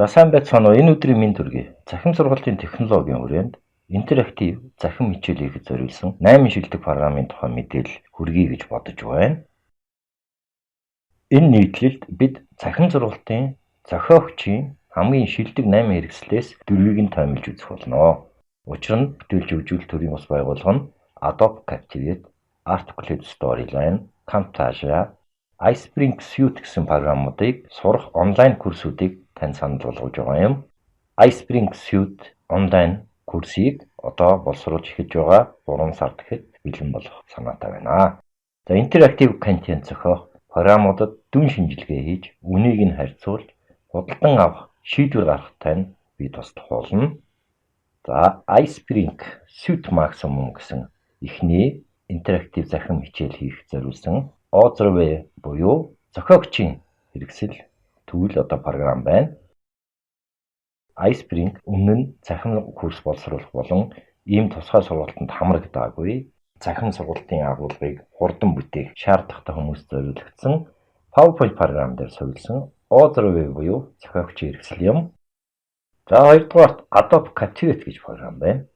За сайн байцгаана уу. Энэ өдрийн мэнд хүргэе. Захин сургалтын технологийн хүрээнд интерактив захин хичээл хийхэд зориулсан 8 шилдэг програмын тухай мэдээлэл хүргэе гэж бодож байна. Энэ нийтлэлд бид захин сургалтын зохиогчийн хамгийн шилдэг 8 хэрэгслээс 4-ийг нь томилж үзэх болно. Учир нь бүтээлч хөгжүүл төрийн бас байгууллага нь Adobe Captivate, Articulate Storyline, Camtasia, iSpring Suite гэсэн програмуудыг сурах онлайн курсуудыг тань санал болгож байгаа юм. iSpring Suite онлайн курсыг одоо боловсруулж эхэлж байгаа 3 сар гэхэд бэлэн болох санаатай байна. За интерактив контент зохиох програмуудад дүн шинжилгээ хийж, үнийг нь харьцуулж, худалдан авах шийдвэр гаргах тань би туслах болно. За iSpring Suite Maximum гэсэн эхний интерактив захин хичээл хийх зориулсан Ozerway буюу зохиогчийн хэрэгсэл түүл одоо програм байна. iSpring өмнө нь захин курс боловсруулах болон ийм тусгай сургалтанд хамрагдаагүй захин сургалтын агуулгыг хурдан бүтээх шаардлагатай хүмүүст зориулагдсан PowerPoint програм дээр суурилсан Ozerway буюу зохиогчийн хэрэгсэл юм. За хоёрдугаарт Adobe Captivate гэж програм байна.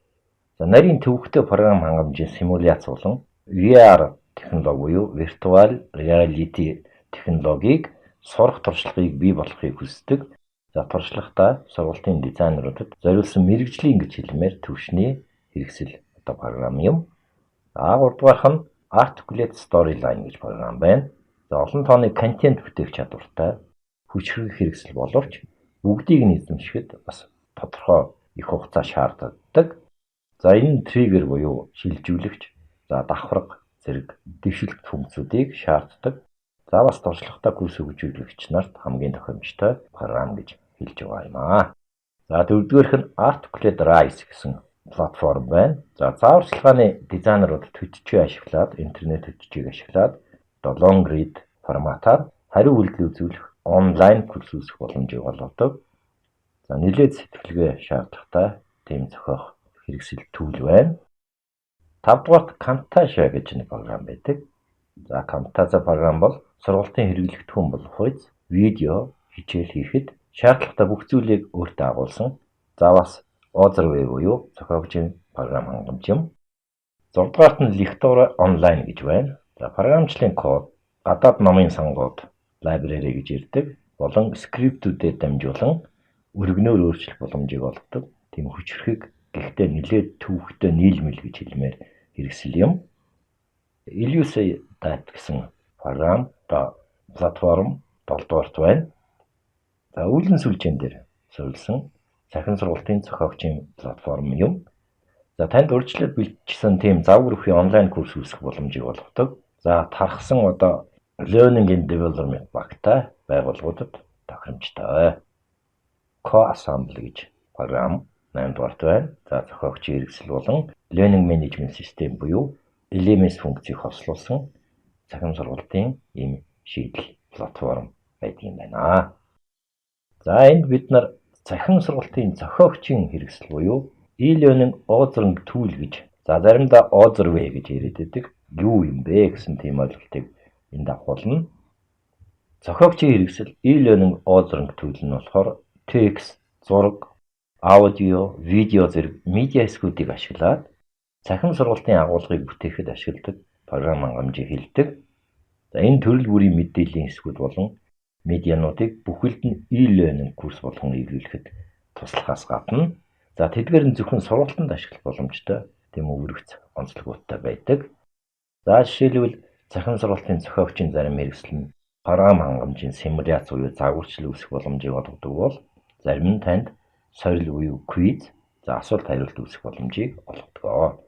За нарийн төвөгтэй програм хангамжийн симуляц болон VR технологи буюу Virtual Reality технологиг сурах туршлагыг бий болгохыг хүсдэг. За туршлагатай сургалтын дизайнеруудад зориулсан мэргэжлийн гэж хэлмээр төвшний хэрэгсэл одоо програм юм. За гуравдугаарх нь Articulate Storyline гэж програм байна. За олон тооны контент бүтээх чадвартай хүчрэг хэрэгсэл боловч бүгдийг нь эзэмшихэд бас тодорхой их хугацаа шаарддаг. За энэ триггер буюу шилжүүлэгч, за давхарга зэрэг дэвшилт функцүүдийг шаарддаг. За бас туршлагатай курс хөгжүүлэгч нарт хамгийн тохиромжтой програм гэж хэлж байгаа юм аа. За дөрөвдүгээрх нь Articulate Rise гэсэн платформ байна. За зааварчилгааны дизайнеруудад хөтжийг ашиглаад, интернет хөтжийг ашиглаад long read форматаар хариу үйлдэл үзүүлэх онлайн курс үүсгэх боломжийг олгодог. За нэлээд сэтгэлгээ шаардлагатай тийм зохиох хэрэгсэл түүл байна. 5-дугаарт Camtasia гэж нэг програм байдаг. За Camtasia програм бол сургалтын хэрэглэгдэхүүн болох үед видео хичээл хийхэд шаардлагатай бүх зүйлийг өөртөө агуулсан. За бас Ozerway буюу зохиогчийн програм хангамж юм. 6-дугаарт нь Lectora Online гэж байна. За програмчлалын код, гадаад номын сонгоод library гэж ирдэг болон скриптүүдэд дамжуулан өргөнөөр өөрчлөх боломжийг олгодог. Тийм хүчрхэг гэхдээ нэлээд төвөгтэй нийлмэл гэж хэлмээр хэрэгсэл юм. Elucidate гэсэн програм одоо платформ 7-дугаарт байна. За үүлэн сүлжээн дээр суурилсан захин сургалтын зохиогчийн платформ юм. За танд урьдчилан бэлтжсэн тийм завгүй үеийн онлайн курс үүсгэх боломжийг олгодог. За тархсан одоо Learning and Development багтай байгууллагуудад тохиромжтой. Co-Assembly гэж програм 8-дугаарт байна. За зохиогчийн хэрэгсэл болон Learning Management System буюу LMS функцийг хослуулсан захин сургалтын ийм шийдэл платформ байдаг юм байна. За энд бид нар захин сургалтын зохиогчийн хэрэгсэл буюу e-learning authoring tool гэж заримдаа Ozerway гэж яриад байдаг. Юу юм бэ гэсэн тийм ойлголтыг энд авахулна. Зохиогчийн хэрэгсэл e-learning authoring tool нь болохоор текст, зураг, аудио, видео зэрэг медиа хэсгүүдийг ашиглаад захин сургалтын агуулгыг бүтээхэд ашигладаг програм хангамжийг хэлдэг. За энэ төрөл бүрийн мэдээллийн хэсгүүд болон медиануудыг бүхэлд нь e-learning курс болгон эвлүүлэхэд туслахаас гадна за тэдгээр нь зөвхөн сургалтанд ашиглах боломжтой тийм өвөргц онцлогуудтай байдаг. За жишээлбэл захин сургалтын зохиогчийн зарим хэрэгсэл нь програм хангамжийн симуляц буюу загварчил үүсгэх боломжийг олгодог бол зарим нь танд сорил буюу quiz, за асуулт хариулт үүсгэх боломжийг олгодог.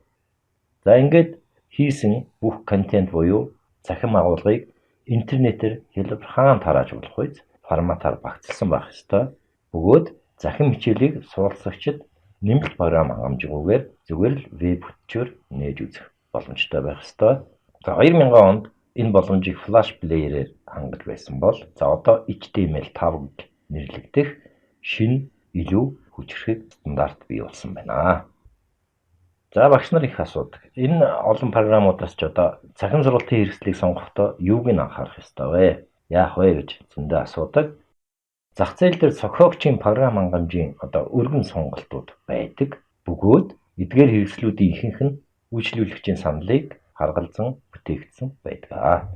За ингээд хийсэн бүх контент буюу захин агуулгыг интернетээр хэлбэр хаана тарааж болох вэ? Форматаар багцлсан байх ёстой. Бөгөөд захин хичээлийг суралцагчид нэмэлт програм хангамжгүйгээр зүгээр л веб хөтчөөр нээж үзэх боломжтой байх ёстой. За 2000 онд энэ боломжийг Flash Player-ээр хангаж байсан бол за одоо HTML5 гэж нэрлэгдэх шинэ илүү хүчрхэг стандарт бий болсон байна. За багш нар их асуудаг. Энэ олон програмуудаас ч одоо цахим сургалтын хэрэгслийг сонгохдоо юуг нь анхаарах ёстой вэ? Яах вэ гэж зөндөө асуудаг. Зах зээл дээр зохиогчийн програм хангамжийн одоо өргөн сонголтууд байдаг. Бөгөөд эдгээр хэрэгслүүдийн ихэнх нь үйлчлүүлэгчийн саналыг харгалзан бүтээгдсэн байдаг.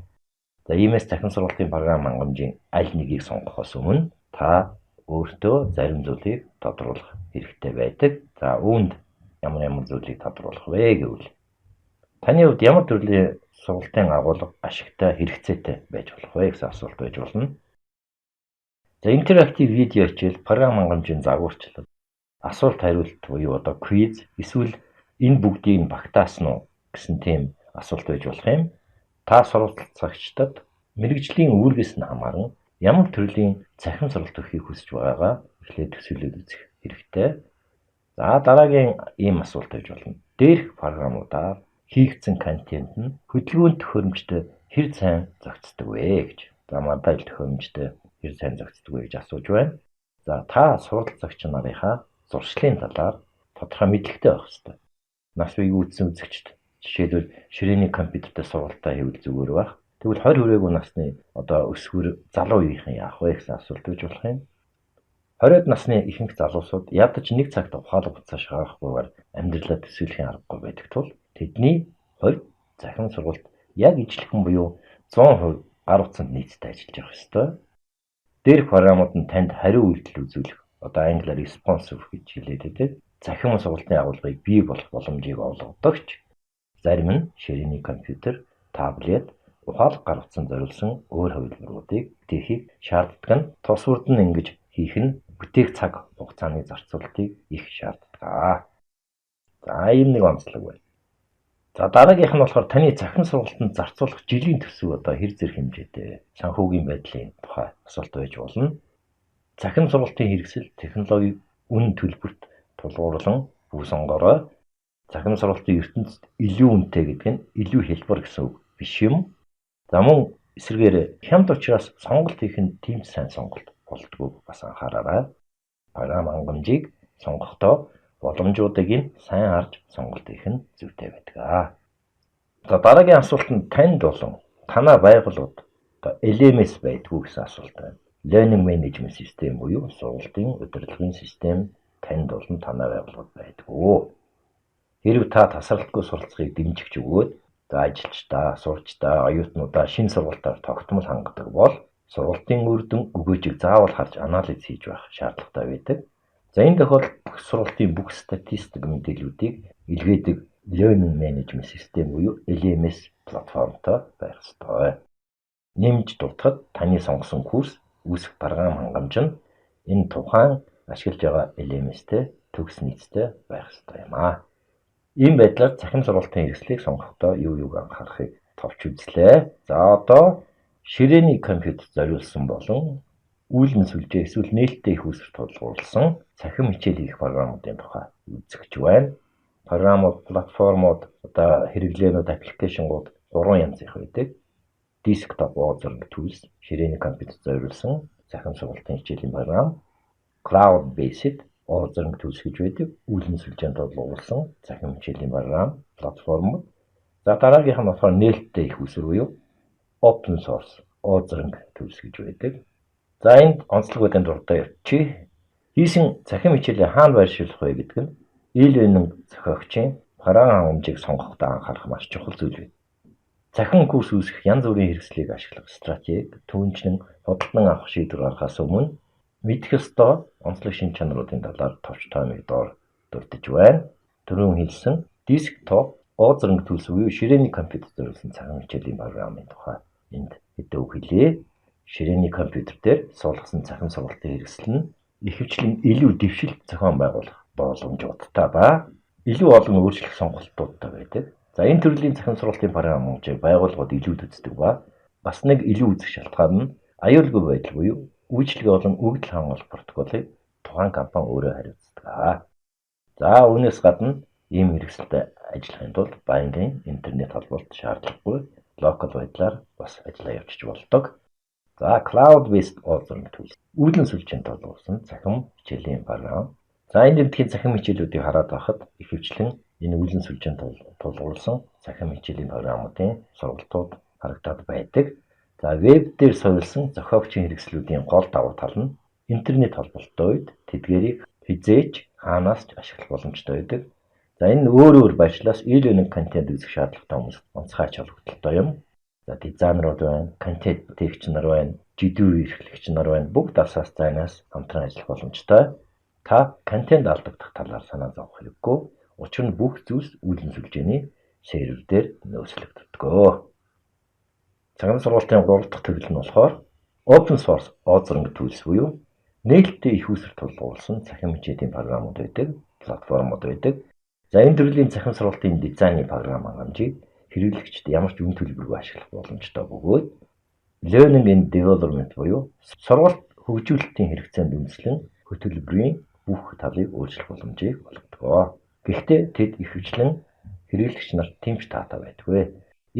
За иймээс цахим сургалтын програм хангамжийн аль нэгийг сонгохоос өмнө та өөртөө зарим зүйлийг тодруулах хэрэгтэй байдаг. За үүнд ямар зүйлийг тодруулах вэ гэвэл таны хувьд ямар төрлийн сургалтын агуулга ашигтай хэрэгцээтэй байж болох вэ гэсэн асуулт байж болно. За интерактив видео хичээл, програм хангамжийн загварчлал, асуулт хариулт буюу одоо квиз эсвэл энэ бүгдийг нь багтаасан уу гэсэн тийм асуулт байж болох юм. Та сурвалжлагчдад мэрэгжлийн үүргээс нь хамааран ямар төрлийн цахим сургалт өгөхийг хүсэж байгаагаа эхлээд төсөөлөд үзэх хэрэгтэй. За дараагийн ийм асуулт байж болно. Дээрх програмуудаар хийгдсэн контент нь хөдөлгөөн төхөөрөмжтэй хэр сайн зохицдог вэ гэж. За монтаж төхөөрөмжтэй хэр сайн зохицдог вэ гэж асууж байна. За та сурвалжлагч нарынхаа зуршлын талаар тодорхой мэдлэгтэй байх хэрэгтэй. Нас үеийн үзсэн үзэгчд жишээлбэл ширээний компьютертэй сургалтаа хийвэл зүгээр байх. Тэгвэл 20 хүрээгүй насны одоо өсвөр залуу үеийнхэн яах вэ гэсэн асуулт гэж болох юм. 20-од насны ихэнх залуусууд ядаж нэг цагт ухаалаг буцаа шахахгүйгээр амьдралаа төсөөлөхийн аргагүй байдаг тул тэдний хувьд цахим сургалт яг ижлэхэн буюу 100% гар утсанд нийцтэй ажиллаж явах ёстой. Дээрх програмууд нь танд хариу үйлдэл үзүүлэх, одоо англиар responsive гэж хэлээд байдаг. Цахим сургалтын агуулгыг бий болох боломжийг олгодогч. Зарим нь ширээний компьютер, таблет, ухаалаг гар утсанд зориулсан өөр хувилбаруудыг бүтээхийг шаарддаг нь тус бүрдэн ингэж хийх нь бүтээх цаг хугацааны зарцуулалтыг их шаарддаг. За ийм нэг онцлог байна. За дараагийнх нь болохоор таны цахим сургалтанд зарцуулах жилийн төсөв одоо хэр зэрэг хэмжээтэй санхүүгийн байдлын тухай асуулт байж болно. Цахим сургалтын хэрэгсэл технологиг үнэ төлбөрт тулгуурлан бүх сонгороо. Цахим сургалтын ертөнцид илүү үнэтэй гэдэг нь илүү хялбар гэсэн үг биш юм. За мөн эсвэргээр хямд учраас сонголт хийх нь тийм сайн сонголт болдгоо бас анхаараарай. Програм хангамжийг сонгохдоо боломжуудыг нь сайн харж сонголт хийх нь зүйтэй байдаг. За дараагийн асуулт нь танд болон танай байгууллагад одоо LMS байдгүй гэсэн асуулт байна. Learning Management System буюу сургалтын удирдлагын систем танд болон танай байгууллагад байдгүй. Хэрв та тасралтгүй суралцахыг дэмжигч өгөөд ажилчдаа, сурагчдаа, оюутнуудаа шинэ сургалтаар тогтмол хангадаг бол сургалтын үр дүн өгөөжийг заавал харж анализ хийж байх шаардлагатай байдаг. За энэ тохиолдолд сургалтын бүх статистик мэдээллүүдийг илгээдэг Learning Management System буюу LMS платформтой байх ёстой. Нэмж дутахад таны сонгосон курс үүсэх програм хангамж нь энэ тухайн ашиглаж байгаа LMS-тэй төгс нийцтэй байх ёстой юм аа. Ийм байдлаар цахим сургалтын хэрэгслийг сонгохдоо юуг анхаарахыг товч үзлээ. За одоо ширээний компьютер зориулсан болон үүлэн сүлжээ эсвэл нээлттэй их үсэр тулгуурласан цахим хичээл хийх програмуудын тухай үзэгч байна. Програмууд, платформууд, одоо хэрэглээнүүд, аппликейшнгууд 3 янз их байдаг. Desktop Authoring Tools, ширээний компьютер зориулсан цахим сургалтын хичээлийн програм, Cloud Based Authoring Tools гэж байдаг. Үүлэн сүлжээнд тулгуурласан цахим хичээлийн програм, платформ. За дараагийнх нь болохоор нээлттэй их үсэр буюу Open Source Authoring Tools гэж байдаг. За энд онцлогуудын дурдаа явчих. Хийсэн цахим хичээлээ хаана байршуулах вэ гэдэг нь e-learning зохиогчийн програм хангамжийг сонгохдоо анхаарах маш чухал зүйл байна. Цахим курс үүсгэх янз бүрийн хэрэгслийг ашиглах стратеги, түнчлэн худалдан авах шийдвэр гаргахаас өмнө мэдэх ёстой онцлог шин чанаруудын талаар товч тоомыг дурдж байна. Түрүүн хэлсэн Desktop Authoring Tools буюу ширээний компьютер зориулсан цахим хичээлийн програмын тухай энд хэдэн үг хэлье. Ширээний компьютер дээр суулгасан цахим сургалтын хэрэгсэл нь ихэвчлэн илүү дэвшилт зохион байгуулах боломжуудтай ба илүү олон өөрчлөх сонголтуудтай байдаг. За энэ төрлийн цахим сургалтын програм хангамжийг байгууллагууд илүүд үздэг ба бас нэг илүү үзэх шалтгаан нь аюулгүй байдал буюу үйлчлэгээ болон өгдөл хангуулах протоколыг тухайн компани өөрөө хариуцдаг. За үүнээс гадна ийм хэрэгсэлтэй ажиллахын тулд байнгын интернет холбоот шаардлагагүй локал байдлаар бас ажиллаа явуулж болдог. За Cloud Based Authoring Tools үүлэн сүлжээнд тулгуурласан цахим хичээлийн програм. За энэ тэмдгийн цахим хичээлүүдийг хараад байхад ихэвчлэн энэ үүлэн сүлжээнд тулгуурласан цахим хичээлийн програмуудын сургалтууд харагдаад байдаг. За веб дээр суурилсан зохиогчийн хэрэгслүүдийн гол давуу тал нь интернет холболттой үед тэдгээрийг хизээж хаанаас ч ашиглах боломжтой байдаг. За энэ өөр байршлаас e-learning контент үзэх шаардлагатай хүмүүс онцгой ач холбогдолтой юм. За дизайнерууд байна, контент бүтээгч нар байна, жидүү эрхлэгч нар байна. Бүгд асаас зайнаас хамтран ажиллах боломжтой. Та контент алдагдах талаар санаа зовох хэрэггүй. Учир нь бүх зүйлс үүлэн сүлжээний сервер дээр нөөцлөгддөг. Цагаан сургалтын 3 дахь төрөл нь болохоор open source Ozreng tools буюу нээлттэй их үүсвэр тулгуурласан цахим хичээлийн програмууд байдаг, платформуд байдаг. За энэ төрлийн цахим сургалтын дизайны програм хангамжийг хэрэглэгчид ямар ч үн төлбөргүй ашиглах боломжтой бөгөөд learning and development буюу сургалт хөгжүүлэлтийн хэрэгцээнд үндэслэн хөтөлбөрийн бүх талыг өөрчлөх боломжийг олгодог. Гэхдээ тэд ихэвчлэн хэрэглэгч нарт тэмч таатай байдаггүй.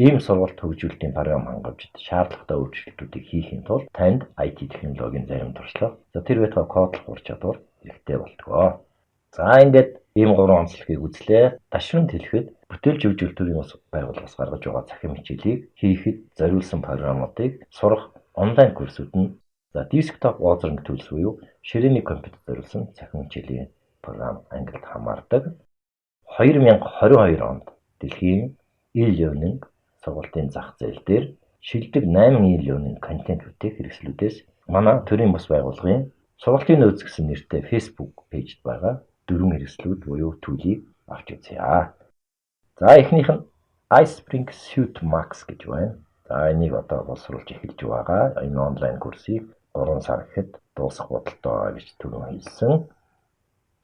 Ийм сургалт хөгжүүлэлтийн програм хангамжид шаардлагатай өөрчлөлтүүдийг хийхин тулд танд IT технологийн зарим туршлага, тэр байтугай кодлох ур чадвар хэрэгтэй болдог. За ингээд ийм 3 онцлогийг үзлээ. Дашрамд хэлэхэд бүтээлч хөгжүүлэлтийн ус байгууллагаас гаргаж байгаа цахим хичээлийг хийхэд зориулсан програмуудыг сурах онлайн курсууд нь desktop Ozreng tools буюу ширээний компьютер зориулсан цахим хичээлийн програм ангилд хамаардаг. 2022 онд дэлхийн e-learning сургалтын зах зээл дээр шилдэг 8 e-learning контент бүтээх хэрэгслүүдээс манай төрийн бас байгууллагын сургалтын нөөц гэсэн нэртэй Facebook пэйжд байгаа 4 хэрэгслүүд буюу төлийг авч үзье. За эхнийх нь iSpring Suite Max гэж байна. За энийг одоо боловсруулж эхэлж байгаа. Энэ онлайн курсыг 3 сар гэхэд дуусах бодолтой гэж түрүүн хэлсэн.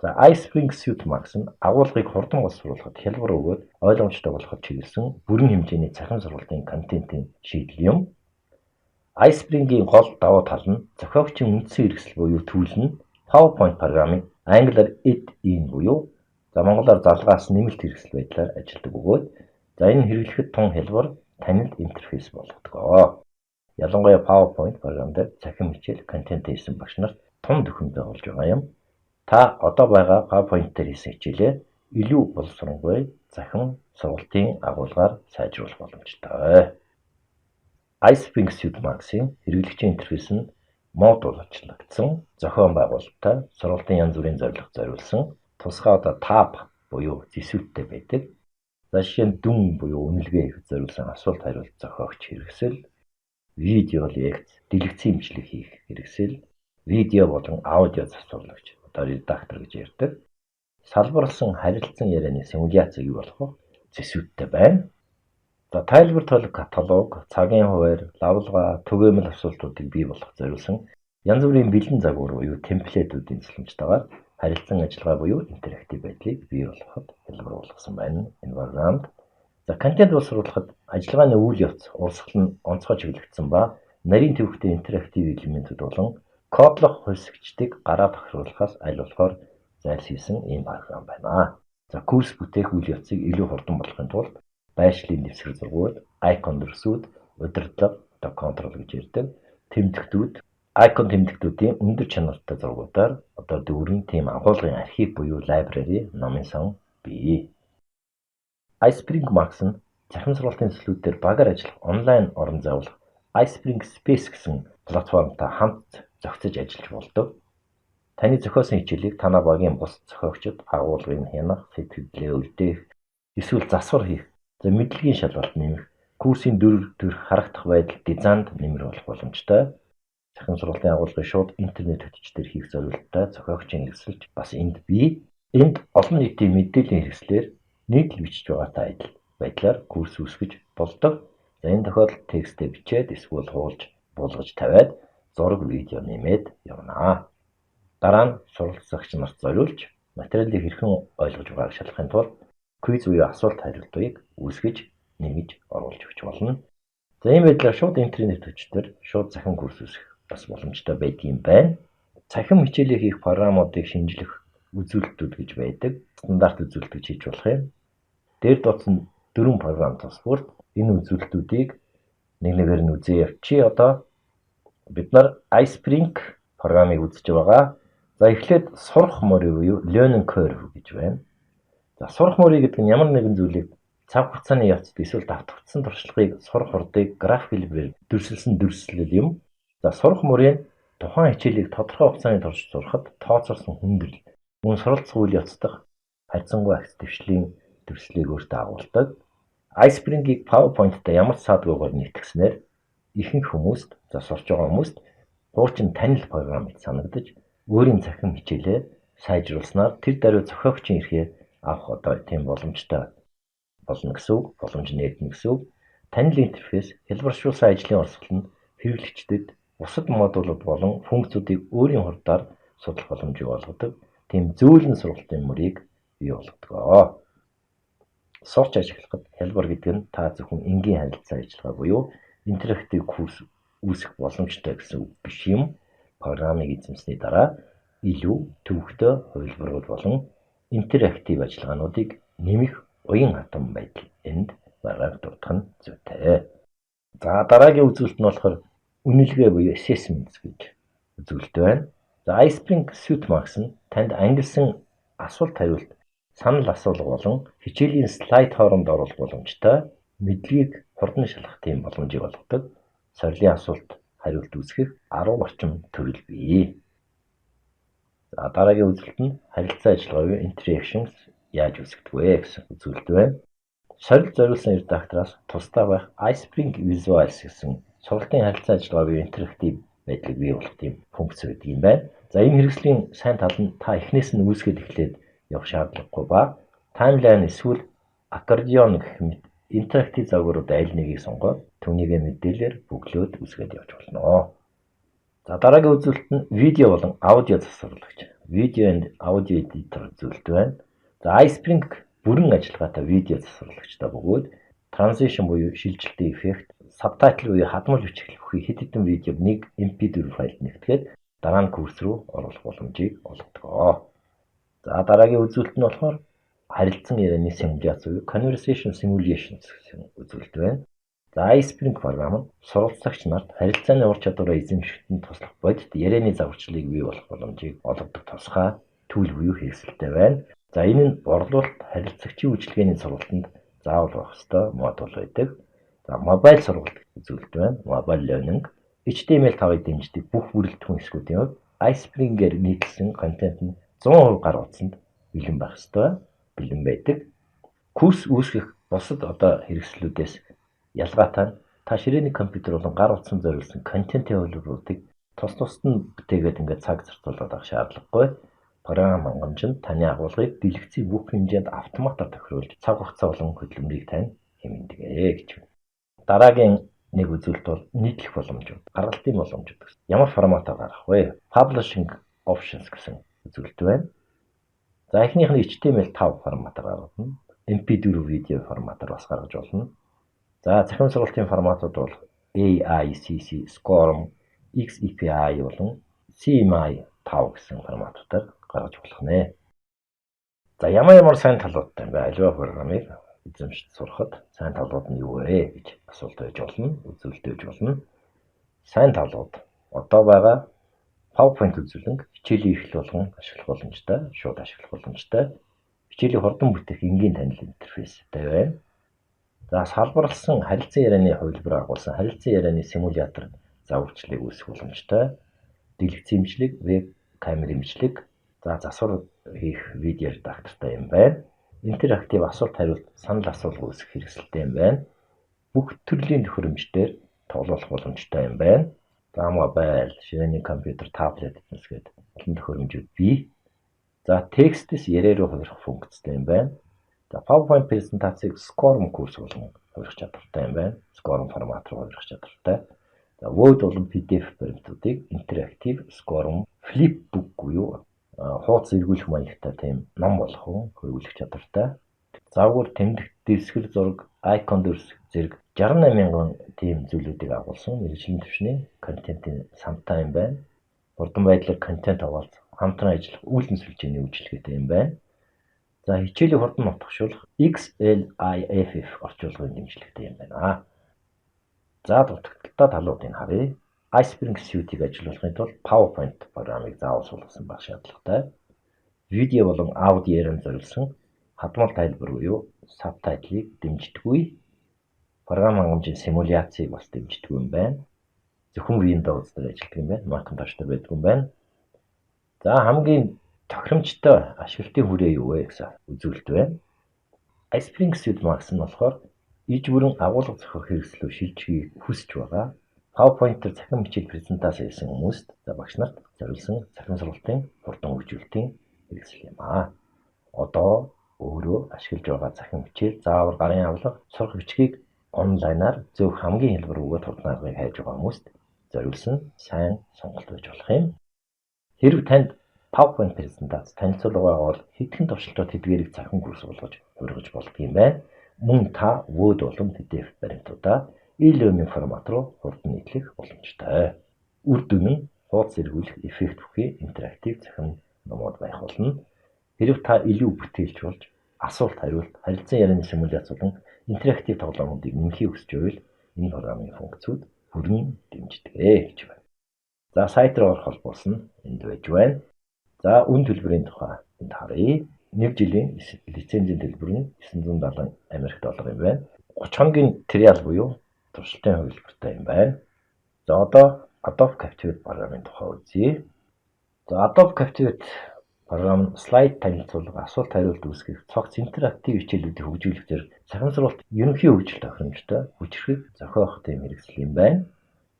За iSpring Suite Max нь агуулгыг хурдан боловсруулахад хялбар өгөөд ойлгомжтой болгоход чиглэсэн бүрэн хэмжээний цахим сургалтын контентын шийдэл юм. iSpring-ийн гол давуу тал нь зохиогчийн үндсэн хэрэгсэл буюу түүл нь PowerPoint програмыг англиар add-in буюу монголоор залгаас нэмэлт хэрэгсэл байдлаар ажилладаг бөгөөд энэ хэрэглэхэд тун хялбар танилд интерфейс болгодог. Ялангуяа PowerPoint програм дээр цахим хичээл контент хийсэн багш нарт тун төхөмтэй болж байгаа юм. Та одоо байгаа PowerPoint дээр хийсэн хичээлээ илүү боловсронгүй цахим сургалтын агуулгаар сайжруулах боломжтой. iSpring Suite Max-ийн хэрэглэгчийн интерфейс нь модулчлагдсан зохион байгуулалттай сургалтын янз бүрийн зорилго зориулсан тусгай tab буюу зэсвэлттэй байдаг. За жишээ нь дүн буюу үнэлгээ хийх зориулсан асуулт хариулт зохиогч хэрэгсэл, видео лекц, дэлгэцийн имжлэг хийх хэрэгсэл, видео болон аудио засварлагч редактор гэж ярьдаг. Салбарлсан харилцан ярианы симуляцийг болгох зэсвэлттэй байна. За тайлбар толгой каталог, цагийн хуваар, лавлгаа, түгээмэл асуултуудыг бий болгох зориулсан янз бүрийн бэлэн загвар буюу темплейтүүдийн тусламжтайгаар харилцан ажиллагаа буюу интерактив байдлыг бий болгоход хялбар болгосон байна энэ програмд. За контент боловсруулахад ажиллагааны үйл явц урсгал нь онцгой чиглэгдсэн ба нарийн төвхтэй интерактив элементүүд болон кодлох хувьсгчдыг гараа тохируулахаас аль болохоор зайлшилсан ийм програм байна. За курс бүтээх үйл явцыг илүү хурдан болгохын тулд байршлын дэвсгэр зургууд, icon дүрсүүд, удирдлага, контрол гэж ярьдаг тэмдэгтүүд, icon тэмдэгтүүдийн өндөр чанартай зургуудаар дөрвөн тийм агуулгын архив буюу library номын сан бий. iSpring Max нь цахим сургалтын төслүүдээр багаар ажиллах онлайн орон зайвуулах iSpring Space гэсэн платформтой хамт зохицож ажиллаж болдог. Таны зохиосон хичээлийг танай багийн бус зохиогчид агуулгыг хянах, сэтгэлдээ үлдээх, эсвэл засвар хийх, мэдлэгийн шалгалт нэмэх, курсын төр харагдах байдал дизайнд нэмэр болох боломжтой. Цахим сургалтын агуулгыг шууд интернет хөтөлбөр хийх зорилготой зохиогчийн хэрэгсэлж бас энд бий. Энд олон нийтийн мэдээллийн хэрэгслээр нийтлэл бичиж байгаатай адил байдлаар курс үүсгэж болдог. За энэ тохиолдолд текстээ бичээд эсвэл хуулж буулгаж тавиад зураг, видео нэмээд явна. Дараа нь суралцагч нарт зориулж материалыг хэрхэн ойлгож байгааг шалгахын тулд квиз буюу асуулт хариултыг үүсгэж нэмж оруулж өгч болно. За ийм байдлаар шууд интернет хөтөлбөр шууд цахим курс үүсгэх бас боломжтой байдгийн байна. Цахим хичээлээ хийх програмуудыг шинжлэх үзүүлэлтүүд гэж байдаг. Стандарт үзүүлэлт гэж хийж болох юм. Дээр дутсан 4 програм тус бүрд энэ үзүүлэлтүүдийг нэгээр нь үзээ явчи. Одоо бид нар iSpring програмыг үзэж байгаа. За эхлээд сурах морь буюу learning curve гэж байна. За сурах мөрий гэдэг нь ямар нэгэн зүйлийг цаг хугацааны явцад эсвэл давтагдсан туршлагыг сурах хурдыг график хэлбэрээр дүрсэлсэн дүрслэл юм. За сурах мөрийн тухайн хичээлийг тодорхой хугацааны турш сурахад тооцоолсон хүндрэл, мөн суралцах үйл явц дахь харьцангуй агц дэвшлийн дүрслэлийг өөртөө агуулдаг. Ispring-ийг PowerPoint-тай ямар ч саадгүйгээр нийтгснээр ихэнх хүмүүст, за сурч байгаа хүмүүст хуучин танил програм гэж санагдаж, өөрийн цахим хичээлээ сайжруулснаар тэр даруй зохиогчийн эрхээ авах тийм боломжтой болно гэсэн үг, боломж нээднэ гэсэн үг. Танил интерфейс хэлбэршүүлсэн ажлын орсголонд хэрэглэгчдэд бусад модулууд болон функцүүдийг өөрийн хурдаар судлах боломжийг олгодог. Тийм зөөлөн сургалтын мөрийг бий болгодог. Сурч ажиглахад хялбар гэдэг нь та зөвхөн энгийн харилцаа ажиллагаа буюу интерактив курс үүсгэх боломжтой гэсэн үг биш юм. Программыг эзэмсний дараа илүү төвөгтэй хувилбарууд болон интерактив ажиллагаануудыг нэмэх уян хатан байдал энд бараг дурдах нь зүйтэй. За дараагийн үзүүлэлт нь болохоор үнэлгээ буюу assessments гэж үзүүлэлт байна. За Ispring Suitemarks нь танд ангилсан асуулт хариулт, санал асуулга болон хичээлийн слайд хооронд оруулах боломжтой, мэдлэгийг хурдан шалгах тийм боломжийг олгодог. Сорилын асуулт хариулт үүсгэх 10 орчим төрөл бий. За дараагийн үзүүлэлт нь харилцаа ажиллагаа буюу interactions яаж үүсгдэг вэ гэсэн үзүүлэлт байна. Сорилт зориулсан редактораас тусдаа байх Ispring Visuals гэсэн сургалтын харилцаа ажиллагаа буюу интерактив байдлыг бий болгох тийм функц байдаг юм байна. За энэ хэрэгслийн сайн тал нь та эхнээс нь үүсгээд эхлээд явах шаардлагагүй ба таймлайн эсвэл аккордеон гэх мэт интерактив загварууд аль нэгийг сонгоод түүнийг мэдээлэлээр бүглөөд үүсгээд явж болно. За дараагийн үзүүлэлт нь видео болон аудио засварлагч. Video and Audio Editor үзүүлэлт байна. За Ispring бүрэн ажиллагаатай видео засварлагчтай бөгөөд transition буюу шилжилтийн эффект, subtitle буюу хадмал бичих бүхий хэд хэдэн видеог нэг MP4 файлд нэгтгэхэд дараа нь курс руу оруулах боломжийг олгодог. За дараагийн үзүүлэлт нь болохоор харилцан ярианы симуляц буюу conversation simulations гэсэн үзүүлэлт байна. За Ispring програм нь суралцагч нарт харилцааны ур чадвараа эзэмшихэд туслах бодит ярианы загварчлалыг бий болох боломжийг олгодог тусгай түүл буюу хэрэгсэлтэй байна. За энэ нь борлуулалт харилцагчийн үйлчилгээний сургалтанд заавал байх ёстой модуль байдаг. За мобайл сургалт үзүүлэлт байна. Mobile learning HTML5-ыг дэмждэг бүх бүрэлдэхүүн хэсгүүдийн хувьд Ispring-ээр нийтлсэн контент нь 100% гар утсанд бэлэн байх ёстой, бэлэн байдаг. Курс үүсгэх бусад хэрэгслүүдээс ялгаатай нь та ширээний компьютер болон гар утсанд зориулсан контентын хувилбаруудыг тус тусад нь бүтээгээд ингээд цаг зарцуулаад авах шаардлагагүй. Програм хангамж нь таны агуулгыг дэлгэцийн бүх хэмжээнд автоматар тохируулж цаг хугацаа болон хөдөлмөрийг тань хэмнэдэг гэж байна. Дараагийн нэг үзүүлэлт бол нийтлэх боломжууд, гаргалтын боломжууд гэсэн. Ямар форматаар гаргах вэ? Publishing options гэсэн үзүүлэлт байна. За эхнийх нь HTML5 форматаар гаргана. MP4 видео форматаар бас гаргаж болно. За цахим сургалтын форматууд бол AICC, SCORM, XAPI болон CMI5 гэсэн форматуудаар гаргаж болох нэ. За ямар сайн талуудтай юм бэ? Аливаа програмыг эзэмшиж сурахад сайн талууд нь юу вэ гэж асуулт байж болно, үзүүлэлт байж болно. Сайн талууд одоо байгаа PowerPoint үзүүлэнг хичээлийн эхлэл болгон ашиглах боломжтой, шууд ашиглах боломжтой. Хичээлийг хурдан бүтээх энгийн танил интерфейстэй байна. За салбарлсан харилцан ярианы хувилбар агуулсан харилцан ярианы симулятор загварчлалыг үүсгэх боломжтой. Дэлгэцийн имжлэг, веб камер имжлэг, за засвар хийх видео редактортай юм байна. Интерактив асуулт хариулт, санал асуулга үүсгэх хэрэгсэлтэй юм байна. Бүх төрлийн төхөөрөмжтөөр тоглох боломжтой юм байна. За мобайл, ширээний компьютер, таблет гэсгээд олон төхөөрөмжүүд бий. За текстээс яриа руу хувирах функцтэй юм байна. За PowerPoint презентацийг SCORM курс болон хувирах чадвартай юм байна. SCORM формат руу хувирах чадвартай. За Word болон PDF баримтуудыг интерактив SCORM Flipbook буюу хуудас эргүүлэх маягтай тийм ном болгон хөрвүүлэх чадвартай. Завгуур тэмдэгт дэвсгэр зураг, icon зэрэг 68,000 тийм зүйлүүдийг агуулсан мэргэжлийн түвшний контентын самтай юм байна. Хурдан байдлаар контент авалт, хамтран ажиллах үүлэн сүлжээний үйлчилгээтэй юм байна. За хичээлийг хурдан нутагшуулах XLIFF орчуулгын дэмжлэгтэй юм байна. За дутагдaltaй талуудыг харъя. Ispring Suite-ийг ажиллуулахын тулд PowerPoint програмыг заавал суулгасан байх шаардлагатай. Видео болон аудио ярианд зориулсан хадмал тайлбар буюу сабтайтлыг дэмждэггүй. Програм хангамжийн симуляцийг бас дэмждэг юм байна. Зөвхөн Windows дээр ажилладаг юм байна. Macintosh дээр байдаг юм байна. За хамгийн тохиромжтой ашиглалтын хүрээ юу вэ гэсэн үзүүлэлт байна. iSpring Suite Max нь болохоор иж бүрэн агуулга зохиох хэрэгслөө шилжихийг хүсэж байгаа. PowerPoint-ээр цахим хичээл презентац хийсэн хүмүүст багш нарт зориулсан цахим сургалтын хурдан хөгжүүлэлтийн хэрэгсэл юм аа. Одоо өөрөө ашиглаж байгаа цахим хичээл, заавар гарын авлага, сурах бичгийг онлайнаар зөв хамгийн хэлбэр өгөөд хурдан аргыг хайж байгаа хүмүүст зориулсан сайн сонголт байж болох юм. Хэрв танд PowerPoint презентац танилцуулга байгаа бол хэдхэн туршилтууд тэдгээрийг цахим курс болгож ургаж болдог юм байна. Мөн та Word болон PDF баримтуудаа e-learning формат руу хурдан нийтлэх боломжтой. Үр дүн нь хуудас эргүүлэх эффект бүхий интерактив цахим номууд байх болно. Хэрв та илүү бүтээлч болж асуулт хариулт, харилцан ярианы симуляц болон интерактив тоглоомуудыг нэмэхийг хүсэж байвал энэ програмын функцүүд бүрэн дэмждэг гэж байна. За сайт руу орох холбоос нь энд байж байна. За үн төлбөрийн тухай энд харъя. Нэг жилийн лицензийн төлбөр нь $970 Америк доллар юм байна. 30 хоногийн триал буюу туршилтын хувилбартай юм байна. За одоо Adobe Captivate програмын тухай үзье. За Adobe Captivate програм слайд танилцуулга, асуулт хариулт үүсгэх, цогц интерактив хичээлүүдийг хөгжүүлэх зэрэг цахим сургалт ерөнхий хөгжил тохиромжтой хүчрхэг зохиох тийм хэрэгсэл юм байна.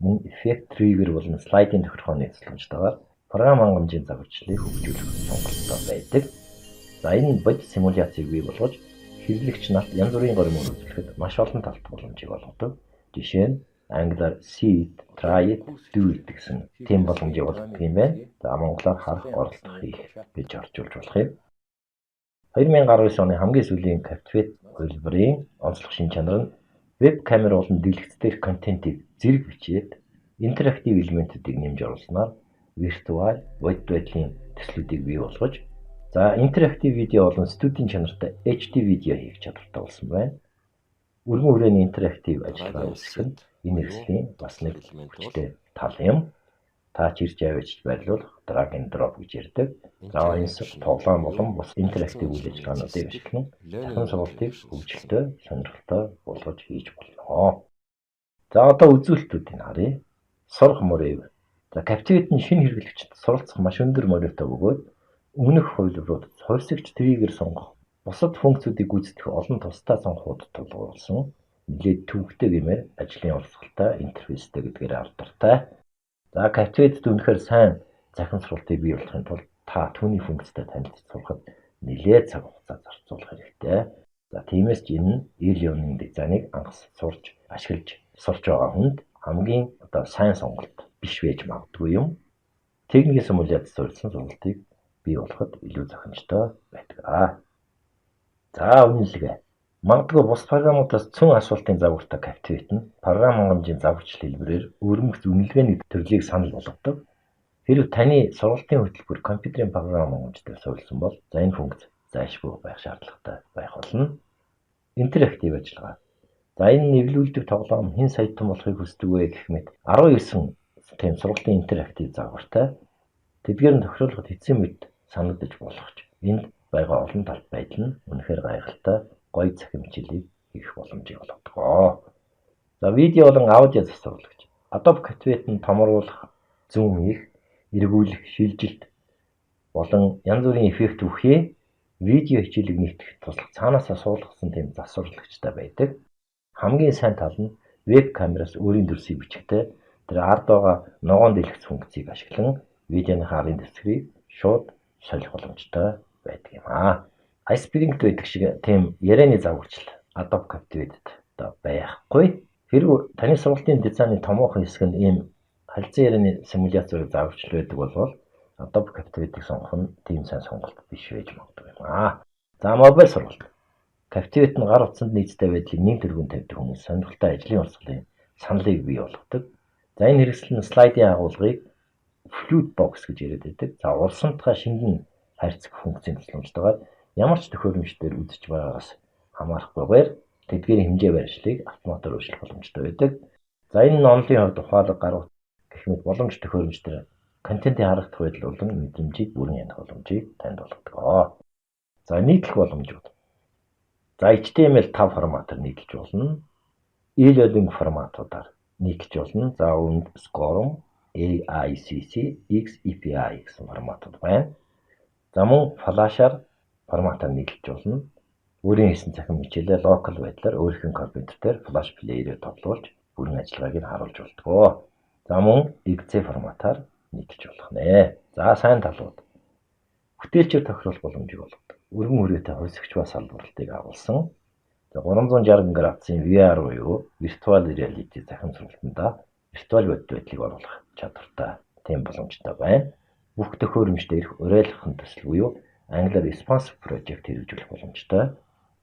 Мөн эффект триггер болон слайдын тохиргооны тусламжтайгаар програм хангамжийн загварчлалыг хөгжүүлэх сонголттой байдаг. За энэ бодит симуляцийг бий болгож хэрэглэгч нарт янз бүрийн горимор үзүүлэхэд маш олон талт боломжийг олгодог. Жишээ нь англиар see it, try it, do it гэсэн тийм боломжийг олгодог юм байна. За монголоор харах, оролцох, хийх гэж орчуулж болох юм. 2019 оны хамгийн сүүлийн Captivate хувилбарын онцлог шин чанар нь веб камер болон дэлгэц дээрх контентийг зэрэг бичээд интерактив элементүүдийг нэмж оруулснаар виртуал бодит байдлын төслүүдийг бий болгож за интерактив видео болон студийн чанартай HD видео хийх чадвартай болсон байна. Өргөн хүрээний интерактив ажиллагаа үүсгэх нь энэ хэрэгслийн бас нэг хүчтэй тал юм. Та ч ирж авчиж байрлуулах drag and drop гэж ярьдаг. За энэ тоглоом болон бус интерактив үйл ажиллагаануудыг ашиглан цахим сургалтыг хөгжилтэй, сонирхолтой болгож хийж болно. За одоо үзүүлэлтүүдийг харъя. Сурах мөрөв. За Captivate-ийн шинэ хэрэглэгчид суралцах маш өндөр мөрөөтэй бөгөөд өмнөх хувилбарууд хувьсагч триггер сонгох, бусад функцүүдийг гүйцэтгэх олон тусдаа цонхууд тулгуурласан нэлээд төвөгтэй гэмээр ажлын урсгалтай интерфейстэй гэдгээр алдартай. За Captivate үнэхээр сайн цахим сургалтыг бий болгохын тулд та түүний функцтэй танилцж сурахад нэлээд цаг хугацаа зарцуулах хэрэгтэй. За тиймээс ч энэ нь e-learning дизайныг анхс сурч ашиглаж сурч байгаа хүнд хамгийн сайн сонголт биш байж магадгүй юм. Техникийн симуляц суурилсан сургалтыг бий болгоход илүү зохимжтой байдаг. За үнэлгээ. Магадгүй бус програмуудаас цөөн асуултын загвартай Captivate нь програм хангамжийн загварчлал хэлбэрээр өргөмж үнэлгээний төрлийг санал болгодог. Хэрв таны сургалтын хөтөлбөр компьютерийн програм хангамж дээр суурилсан бол за энэ функц зайлшгүй байх шаардлагатай байх болно. Интерактив ажиллагаа. За энэ нэвлүүлдэг тоглоом хэн саятан болохыг хүсдэг вэ гэх мэт 19 тийм сургалтын интерактив загвартай. Тэдгээр нь тохируулахад хэцүү мэт санагдаж болох ч энд байгаа олон талт байдал нь үнэхээр гайхалтай гоё цахим хичээлийг хийх боломжийг олгодог. За видео болон аудио засварлагч. Adobe Captivate- нь томруулах, зүүм хийх, эргүүлэх, шилжилт болон янз бүрийн эффект бүхий видео хичээлийг нэгтгэх туслах цаанаасаа суулгасан тийм засварлагчтай байдаг. Хамгийн сайн тал нь веб камераас өөрийн дүрсийг бичихтэй тэр ард байгаа ногоон дэлгэц функцийг ашиглан видеоны хаарын дэвсгэрийг шууд солих боломжтой байдаг юм аа. iSpring байдаг шиг тийм ярианы загварчлал Adobe Captivate-д байхгүй. Хэрвээ таны сургалтын дизайны томоохон хэсэг нь ийм харилцан ярианы симуляцээр загварчлал байдаг бол Adobe Captivate-ийг сонгох нь тийм сайн сонголт биш байж магадгүй юм аа. За мобайл сургалт. Captivate нь гар утсанд нийцтэй байдлыг нэг тэргүүн тавьдаг хүмүүс сонирхолтой ажлын урсгалын саналыг бий болгодог. За энэ хэрэгсэл нь слайдын агуулгыг Flute Box гэж яриад байдаг. За урсамтгай шингэн харьцах функцийн тусламжтайгаар ямар ч төхөөрөмж дээр үзэж байгаагаас хамаарахгүйгээр тэдгээрийн хэмжээ барьшлыг автоматар өөрчлөх боломжтой байдаг. За энэ нь онлын хувьд ухаалаг гарах гэх мэт боломж төхөөрөмж дээр контентын харагдах байдал болон мэдрэмжийг бүрэн янах боломжийг танд олгодог. За нийтлэх боломжууд. За HTML 5 форматаар нийлж болно. E-learning форматуудаар нийлж болно. За үүнд SCORM, AICC, XAPI гэсэн форматууд байна. За мөн Flash-аар форматаар нийлж болно. Өөрийн хийсэн цахим хичээлээ локал байдлаар өөрийнхөө компьютер дээр Flash player-ээр тоглуулж бүрэн ажиллагааг нь харуулж болтгоо. За мөн exe форматаар нийлж болох нэ. За сайн талууд. Бүтээлчээр тохируулах боломжийг олгодог. Өргөн хүрээтэй хувьсгч ба салбарлалтыг агуулсан. 360 градусын VR буюу Virtual Reality захин сургалтанда виртуал байдлыг оруулах чадвартай тийм боломжтой байна. Бүх төхөөрөмжтэй ирэх уриалгахын төсөл буюу англиар responsive project хэрэгжүүлэх боломжтой.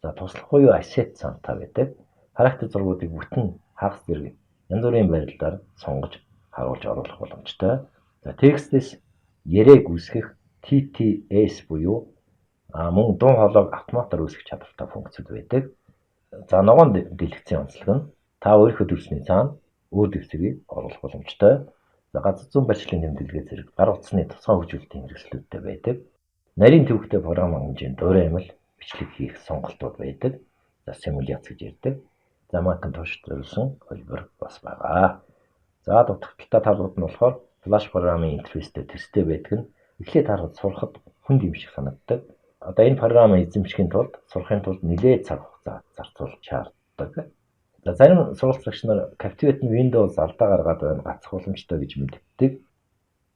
За туслах буюу asset сантай байдаг. Характер зургуудыг бүтэн хагас зэрэг янз бүрийн байдлаар сонгож харуулж оруулах боломжтой. За текстээс яриаг үүсгэх TTS буюу мөн дуу хоолойг автоматар үүсгэх чадвартай функцуд байдаг. За ногоон дэлгэцийн онцлог нь та өөрийнхөө төрсний цаана өөр дэвсгэрийг оруулах боломжтой. За газар зүйн барьцлалын тэмдэглэгээ зэрэг гар утасны тусгай хөгжүүлэлтийн хэрэгслүүдтэй байдаг. Нарийн төвөгтэй програм хангамжийн дуурай амил бичлэг хийх сонголтууд байдаг. За симуляц гэж ярьдаг. За Macintosh зориулсан хөлбөр бас байгаа. За дутагдaltaй талууд нь болохоор Flash програмын интерфейстэй төстэй байдаг нь эхлээд харахад сурахад хүнд юм шиг санагддаг. Одоо энэ програмыг эзэмшихийн тулд сурахын тулд нэлээд цаг хугацаа зарцуулж шаарддаг. За зарим сурвалжлагч нар Captivate нь Windows алдаа гаргаад байна, гацах боломжтой гэж мэддэг.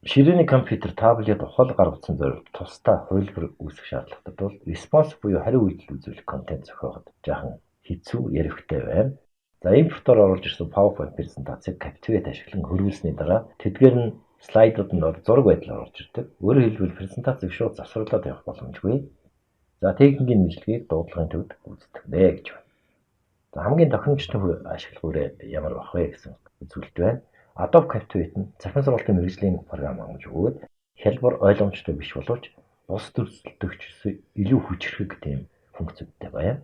Ширээний компьютер, таблет, ухаал гар утсан зориулт тусдаа хувилбар үүсгэх шаардлагатай тул response буюу хариу үйлдэл үзүүлэх контент зохиоход жаахан хэцүү ярихтай байна. За импортоор оруулж ирсэн PowerPoint презентацийг Captivate ашиглан хөрвүүлсний дараа тэдгээр нь слайдууд нь зураг байдлаар орж ирдэг. Өөрөөр хэлбэл презентацийг шууд завсруулаад явах боломжгүй. За техникийн мэдлэгийг дуудлагын төвд гүйцэтгэх нэ гэж байна. За хамгийн тохиромжтой ашиглах үре ямар байх вэ гэсэн үзүүлэлт байна. Adobe Captivate нь захин сургалтын мэргэжлийн програм хангаж өгөөд хялбар ойлгомжтой биш боловч бус төрөлтөгчс илүү хүчрхэг тийм функцүүдтэй байна.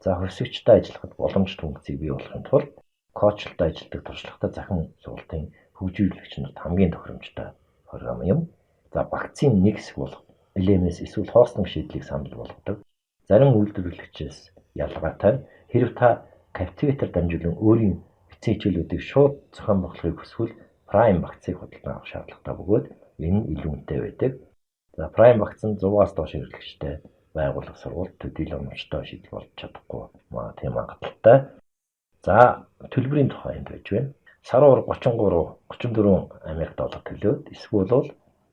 За хувьсгчтай ажиллахад боломжит функцийг бий болгохын тулд коучлалтай ажилладаг туршлагатай захин сургалтын хөгжүүлэгч нарт хамгийн тохиромжтой програм юм. За багцын нэг хэсэг болох LMS эсвэл хостинг шийдлийг санал болгодог. Зарим үйлдвэрлэгчээс ялгаатай хэрв та Captivate-ээр дамжуулан өөрийн бичсэн хичээлүүдийг шууд зохион байгуулахыг хүсвэл Prime багцыг худалдан авах шаардлагатай бөгөөд энэ нь илүү үнэтэй байдаг. За Prime багц нь 100-аас доош хэрэглэгчтэй байгууллага сургууль төдийлөн оновчтой шийдэл болж чадахгүй тийм хангалттай. За төлбөрийн тухай энд байж байна. Саруур 34 Америк доллар төлөөд эсвэл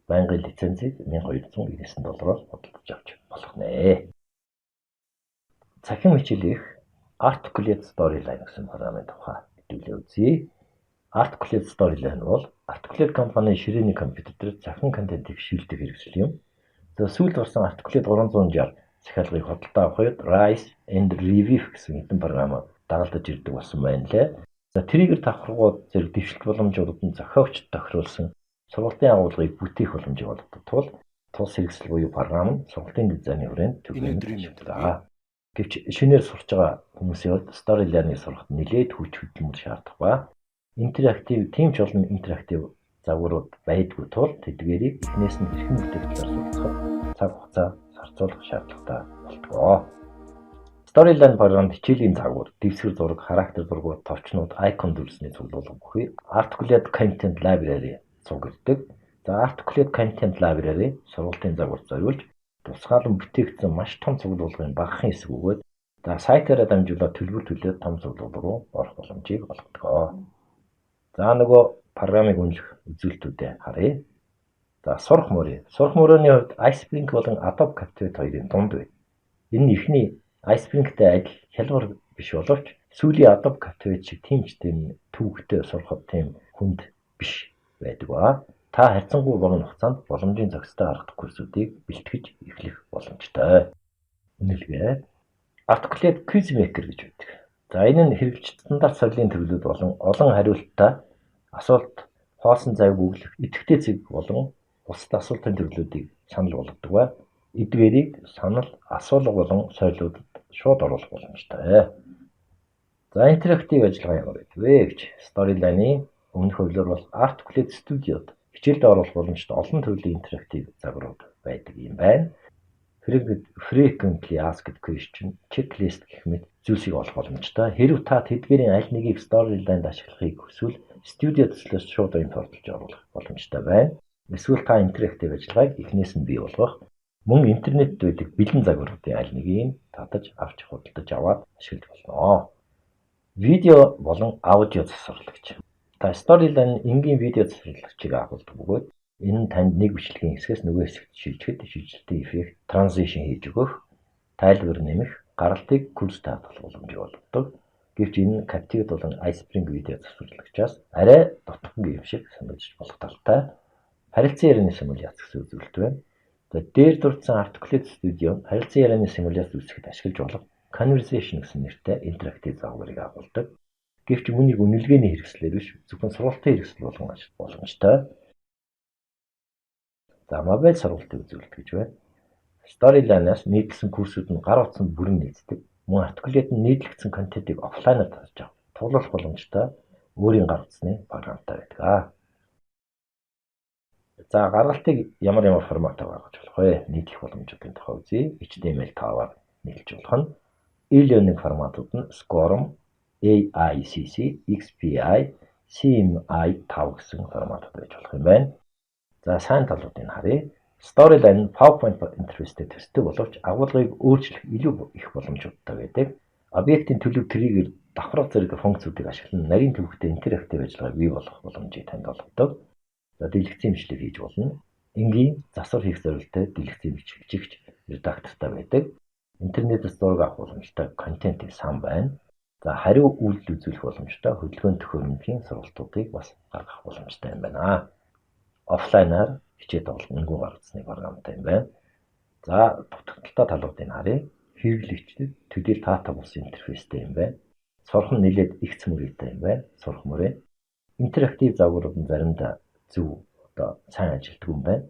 байнгын лицензийг $1299 худалдаж авч болох нэ. Цахим хичээлийнх Articulate Storyline гэсэн програмын тухай хэлүүлээ үзье. Articulate Storyline бол Articulate компанийн ширээний компьютер дээр захин контентыг шилдэг хэрэгсэл юм. За сүүлд гарсан Articulate 360 захиалгыг худалдаа авах үед Rise and Review гэсэн хэдэн програм дагалдаж ирдэг болсон байна лээ. За триггер давхаргууд зэрэг дэвшилт боломжуудад нь зохиогчд тохируулсан сургалтын агуулгыг бүтээх боломжийг олгодог тул тус хэрэгсэл буюу програм нь сургалтын дизайны хүрээнд төвлөрдөг. Гэвч шинээр сурч байгаа хүмүүсийн хувьд Storyline-ыг сурахад нэлээд хүч хөдөлмөр шаардах ба интерактив тийм ч олон интерактив загварууд байдгүй тул тэдгээрийг эхнээс нь хэрхэн бүтээхлээр сурахад цаг хугацаа зарцуулах шаардлагатай болдог. Storyline програмд хичээлийн загвар, дэвсгэр зураг, характер зургууд, товчнууд, icon дүрсний цуглуулга бүхий Articulate Content Library цуг ирдэг. За Articulate Content Library сургалтын загвар зориулж тусгаалan бүтээгдсэн маш том цуглуулгын багахан хэсэг өгөөд за сайтаараа дамжуулаад төлбөр төлөөд том цуглуулга руу орох боломжийг олгодог. За нөгөө програмыг үнэлэх үзүүлэлтүүдэд харъя. За сурах мөрөө. Сурах мөрөөний хувьд iSpring болон Adobe Captivate хоёрын дунд байна. Энэ нь эхний iSpring-тэй адил хялбар биш боловч сүүлийн Adobe Captivate шиг тийм ч тийм төвөгтэй сурахад тийм хүнд биш байдаг ба. Та харьцангуй богино хугацаанд боломжийн зохистой арга курсуудыг бэлтгэж эхлэх боломжтой. Үнэлгээ. Articulate Quiz Maker гэж байдаг. За энэ нь хэрэглэгч стандарт сорилын төрлүүд болон олон хариулттай асуулт хоосон завиг өглөх идэвхтэй цэг болон бусад асуултын төрлүүдийг санал болгодог ба эдгээрийг санал асуулга болон сорилуудад шууд оруулах боломжтой. За интерактив ажиллагаа ямар вэ гэж Storyline-ийн өмнөх хувилбар бол Articulate Studio-д хичээлд оруулах боломжтой олон төрлийн интерактив загварууд байдаг юм байна. frequently asked question, checklist гэх мэт зүйлсийг олох боломжтой. Хэрв та тэдгээрийн аль нэгийг storyline-д ашиглахыг хүсвэл студио төслөөс шууд импортлж оруулах боломжтой байна. Эсвэл та интерактив ажиллагааг эхнээс нь бий болгох, мөн интернетд байдаг бэлэн загваруудын аль нэгийг татаж авч худалдаж аваад ашиглаж болно. Видео болон аудио засварлагч. Та storyline энгийн видео засварлагчийг агуулдаг бөгөөд энэ нь танд нэг бичлэгийн хэсгээс нөгөө хэсэгт шилжихэд шилжилтийн эффект transition хийж өгөх, тайлбар нэмэх, гаргалтыг курс таатгах боломжийг олгодог. Гэвч энэ Captivate болон iSpring видео засварлагчаас арай дутхан юм шиг санагдаж болох талтай. Харилцан ярианы симуляц гэсэн үзүүлэлт байна. За дээр дурдсан Articulate Studio харилцан ярианы симуляц үүсгэхэд ашиглаж болох Conversation гэсэн нэртэй интерактив загварыг агуулдаг. Гэвч үүнийг үнэлгээний хэрэгслээр биш, зөвхөн сургалтын хэрэгсэл болгон ажиллах боломжтой. За мобайл сургалтын үзүүлэлт гэж байна. Storyline-аас нийтлсэн курсүүд нь гар утсанд бүрэн нийцдэг. Мөн Articulate нь нийтлэгдсэн контентыг офлайнаар татаж авах, тулгуурлах боломжтой өөрийн гар утасны програмтай байдаг. За гаргалтыг ямар форматаар гаргаж болох вэ? Нийтлэх боломжуудын тухай үзье. HTML5-аар нийлж болох нь e-learning форматууд нь SCORM, AICC, XPI, CMI5 гэсэн форматууд байж болох юм байна. За сайн талуудыг харъя. Storyline PowerPoint интерфейстэй төстэй боловч агуулгыг өөрчлөх илүү их боломжуудтай байдаг. Объектын төлөв триггер, давхраг зэрэг функцүүдийг ашиглан нарийн төвхтэй интерактив ажиллагааг бий болгох боломжийг танд олгодог. За дэлгэцийн бичлэг хийж болно. Энгийн засвар хийх зорилттой дэлгэцийн бичлэгч редактортай байдаг. Интернетээс зураг авах боломжтой контентийг сан байна. За хариу үйлдэл үзүүлэх боломжтой хөдөлгөөн төхөөрөмжийн сургалтуудыг бас гаргах боломжтой юм байна. Офлайнаар хичээд олгонгүй гар утасны програмтай юм байна. За дутагдaltaй талуудыг харъя. Хэрэглэгчдэд төдийл таатаг ус интерфейстэй юм байна. Сурах нь нэлээд их цөмөртэй юм байна. Сурах мөрөө интерактив загварууд нь заримдаа зөв сайн ажилтдаг юм байна.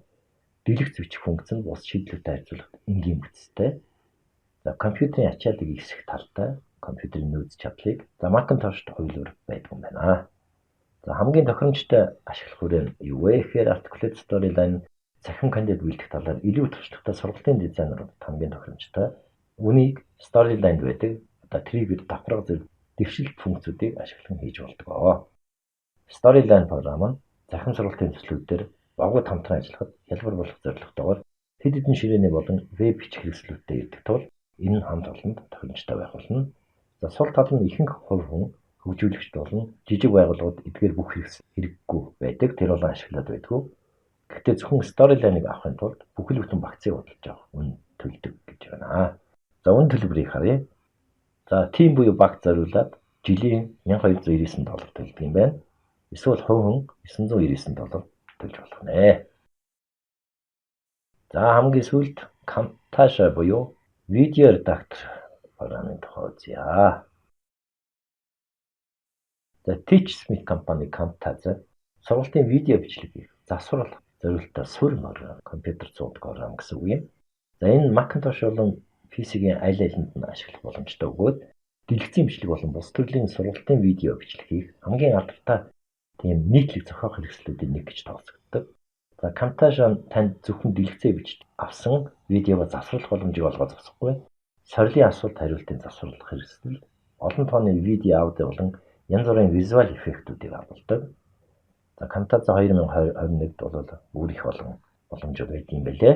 Дэлгэц бичих функц нь бус шийдлүүдэд харьцуулахад энгийн бүтцтэй. За компьютерийн ачааллыг ихсэх талтай компьютерийн нөөц чадлыг Macintosh-т хувилбар байдаг юм байна. За хамгийн тохиромжтой ашиглах хүрээ нь юу вэ гэхээр Articulate Storyline цахим контент бэлдэх талаар илүү туршлагатай сургалтын дизайнерууд хамгийн тохиромжтой. Үнийг Storyline-д байдаг триггер, давхраг зэрэг дэвшилт функцүүдийг ашиглан хийж болдог. Storyline програм нь захин сургалтын төслүүдээр багууд хамтран ажиллахад хялбар болох зорилготойгоор хэд хэдэн ширээний болон веб бичих хэрэгслүүдтэй ирдэг тул энэ нь хамт олонд тохиромжтой байх болно. За сул тал нь ихэнх хувь хүн хөгжүүлэгчд болон жижиг байгууллагууд эдгээр бүх хэрэггүй байдаг. Тэр болон ашиглаад байдгүй. Гэхдээ зөвхөн Storyline-ыг авахын тулд бүхэл бүтэн багцыг худалдаж авах үнэ төлдөг гэж байна. За үнэ төлбөрийг харъя. За тийм буюу багц зориулаад жилийн $1299 төлдөг юм байна. Эсвэл хувь хүн $999 төлж болох нэ. За хамгийн сүүлд Camtasia буюу видео редактор програмын тухай үзье. За TeachSmith компани Camtasia сургалтын видео бичлэгийг засварлах зорилттой суурь компьютер зуудаг програм гэсэн үг юм. За энэ Macintosh болон PC-гийн аль алинд нь ашиглах боломжтой бөгөөд дэлгэцийн бичлэг болон бус төрлийн сургалтын видео бичлэгийг хамгийн алдартай тийм нийтлэг зохиох хэрэгслүүдийн нэг гэж тооцогддог. За Camtasia танд зөвхөн дэлгэцээ бичиж авсан видеого засварлах боломжийг олгоод зогсохгүй. Сорилын асуулт хариултын засварлах хэрэгсэл, олон тооны видео, аудио болон янз бүрийн визуал эффектүүдийг агуулдаг. За Camtasia 2021-д бол өөр их олон боломжууд байдаг юм байлээ.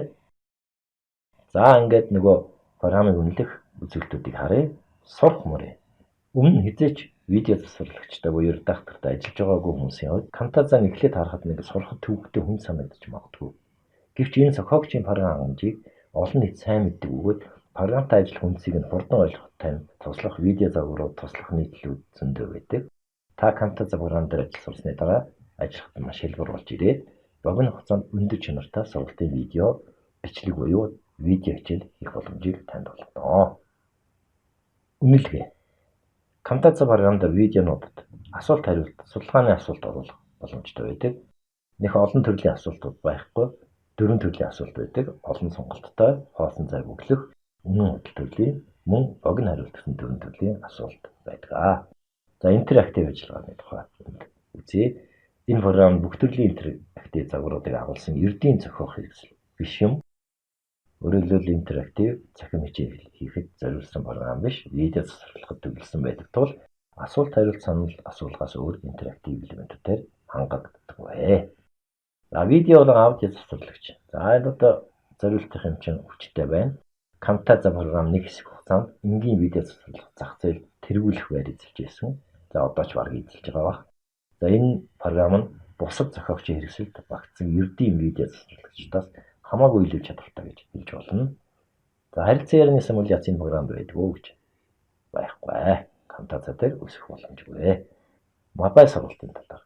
За ингээд нөгөө програмыг үнэлэх үзүүлэлтүүдийг харъя. Сурах мөрөө. Өмнө хизээч видео засварлагчтай буюу редактортай ажиллаж байгаагүй хүмүүсийн хувьд Camtasia-г эхлээд харахад нэг сурахад төвөгтэй хүн санагдаж магадгүй. Гэвч энэ зохиогчийн програм хэмжээг олон нийт сайн мэддэг бөгөөд програмтай ажиллах үндсийг нь хурдан ойлгох тань туслах видео загварууд, туслах нийтлүүд зөндөө байдаг. Та Camtasia програм дээр ажил сурсны дараа ажиллахад маш хялбар болж ирээд богино хугацаанд өндөр чанартай сургалтын видео бичлэг буюу видео хичээл хийх боломжийг танд олгоно. Үнэлгээ. Camtasia програмд видеонуудад асуулт хариулт, судалгааны асуулт оруулах боломжтой байдаг. Нэх олон төрлийн асуултууд байхгүй, 4 төрлийн асуулт байдаг. Олон сонголттой, хоосон цай бүглэх, үнэн худал төрлийн, мөн богино хариулт гэсэн 4 төрлийн асуулт байдаг. За интерактив ажиллагааны тухай үзье. Энэ програм бүх төрлийн интерактив загваруудыг агуулсан ердийн зохиох хэрэгсэл биш юм. Өөрөөр хэлбэл интерактив цахим хичээл хийхэд зориулсан програм биш, видео засварлахад төвлөрсөн байдаг тул асуулт хариулт санал асуулгаас өөр интерактив элементүүдээр хангагддаг бай. За видео болон аудио засварлагч. За энэ одоо зориултын юм чинь хүчтэй байна. Camtasia програм нэг хэсэг хугацаанд энгийн видео засварлах зах зээл тэргүүлэх байр эзэлж байсан. За одоо ч бараг эзэлж байгаа бах. За энэ програм нь бусад зохиогчийн хэрэгсэлд багтсан ердийн видео засварлагчдаас хамаагүй илүү чадвартай гэж хэлж болно. За харилцан ярианы симуляц энэ програмд байдгүй гэж байхгүй. Camtasia дээр үсэх боломжгүй. Мобайл сургалтын талаар.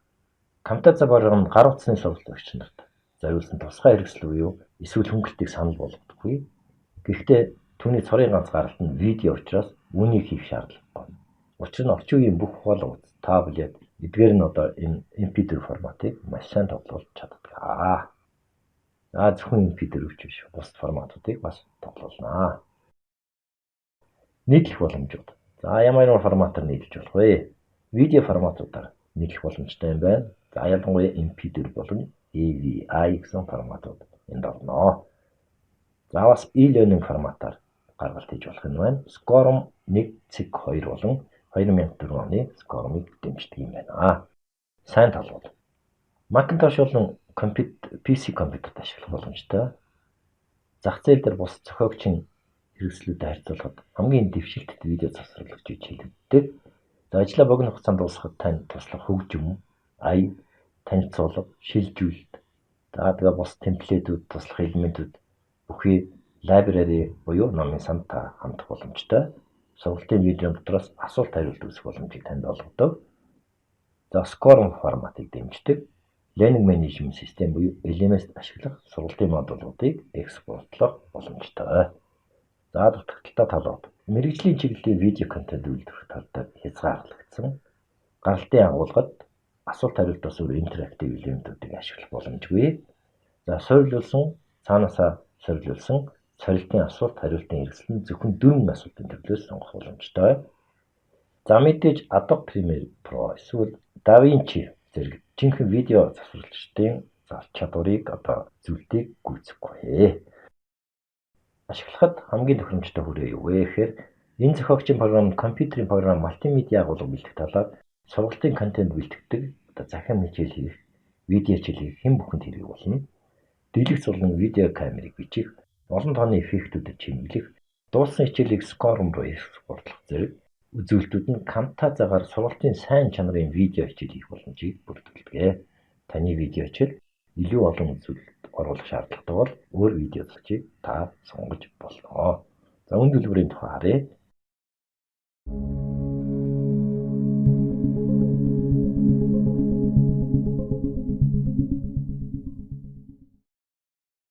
Camtasia програм нь гар утасны сургалтч нарт зориулсан тусгай хэрэгсэл буюу эсвэл хөнгөлтийг санал болгодоггүй. Гэхдээ түүний цорын ганц гаралт нь видео учраас үүнийг хийх шаардлагагүй. Учир нь орчин үеийн бүх хол утас, таблет, эдгээр нь одоо энэ MP4 форматыг маш сайн тоглуулж чаддаг. Зөвхөн MP4 биш, бус форматуудыг бас тоглуулна. Нийтлэх боломжууд. За ямар форматаар нийлж болох вэ? Видео форматуудаар нийлэх боломжтой юм байна. За ялангуяа MP4 болон AVI гэсэн форматууд энд орно. За бас e-learning форматаар гаргалт хийж болох юм байна. Scorm 1.2 болон 2004 оны Scorm-ыг дэмждэг юм байна. Сайн тал бол Macintosh болон PC компьютерт ашиглах боломжтой. Зах зээл дээр бус зохиогчийн хэрэгслүүдэд харьцуулахад хамгийн дэвшилттэй видео засварлагч гэж хэлэгддэг. За ажлаа богино хугацаанд дуусгахад танд туслах хөгжим, ая, танилцуулга, шилжүүлэлт, тэгээ бус темплейтүүд, туслах элементүүд бүхий library буюу номын санд та хандах боломжтой. Сургалтын видео дотроос асуулт хариулт үүсэх боломжийг танд олгодог. За Scorm форматыг дэмждэг. Learning Management System буюу LMS-д ашиглах сургалтын модулуудыг экспортлох боломжтой. За дутагдaltaй талууд. Мэргэжлийн чиглэлийн видео контент үйлдвэрлэх талаар хязгаарлагдсан. Гаралтын агуулгад асуулт хариултаас өөр интерактив элементүүдийг ашиглах боломжгүй. За суйрлуулсан, цаанаасаа суйрлуулсан сорилтын асуулт хариултын хэрэгсэл нь зөвхөн 4 асуултын төрлөөс сонгох боломжтой. За мэдээж Adobe Premiere Pro эсвэл DaVinci зэрэг жинхэнэ видео засварлагчдын чадварыг зүйлтийг гүйцэхгүй. Ашиглахад хамгийн тохиромжтой хүрээ юу вэ гэхээр энэ зохиогчийн програм компьютерийн програм мультимедиа агуулга бэлдэх талаар сургалтын контент бэлтгэдэг, захин хичээл хийх, видео хичээл хийх хэн бүхэнд хэрэг болно. Дэлгэц болон видео камерыг бичих, олон тооны эффектүүдэд чимэглэх, дуулсан хичээлийг Scorm руу экспортлох зэрэг үзүүлэлтүүд нь Camtasiaгаар сургалтын сайн чанарын видео хичээл хийх боломжийг бүрдүүлдэг. Таны видео хичээл илүү олон үзүүлэлт оруулах шаардлагатай бол өөр видео засагчийг та сонгож болно. За үнд төлбөрийн тухай харъя.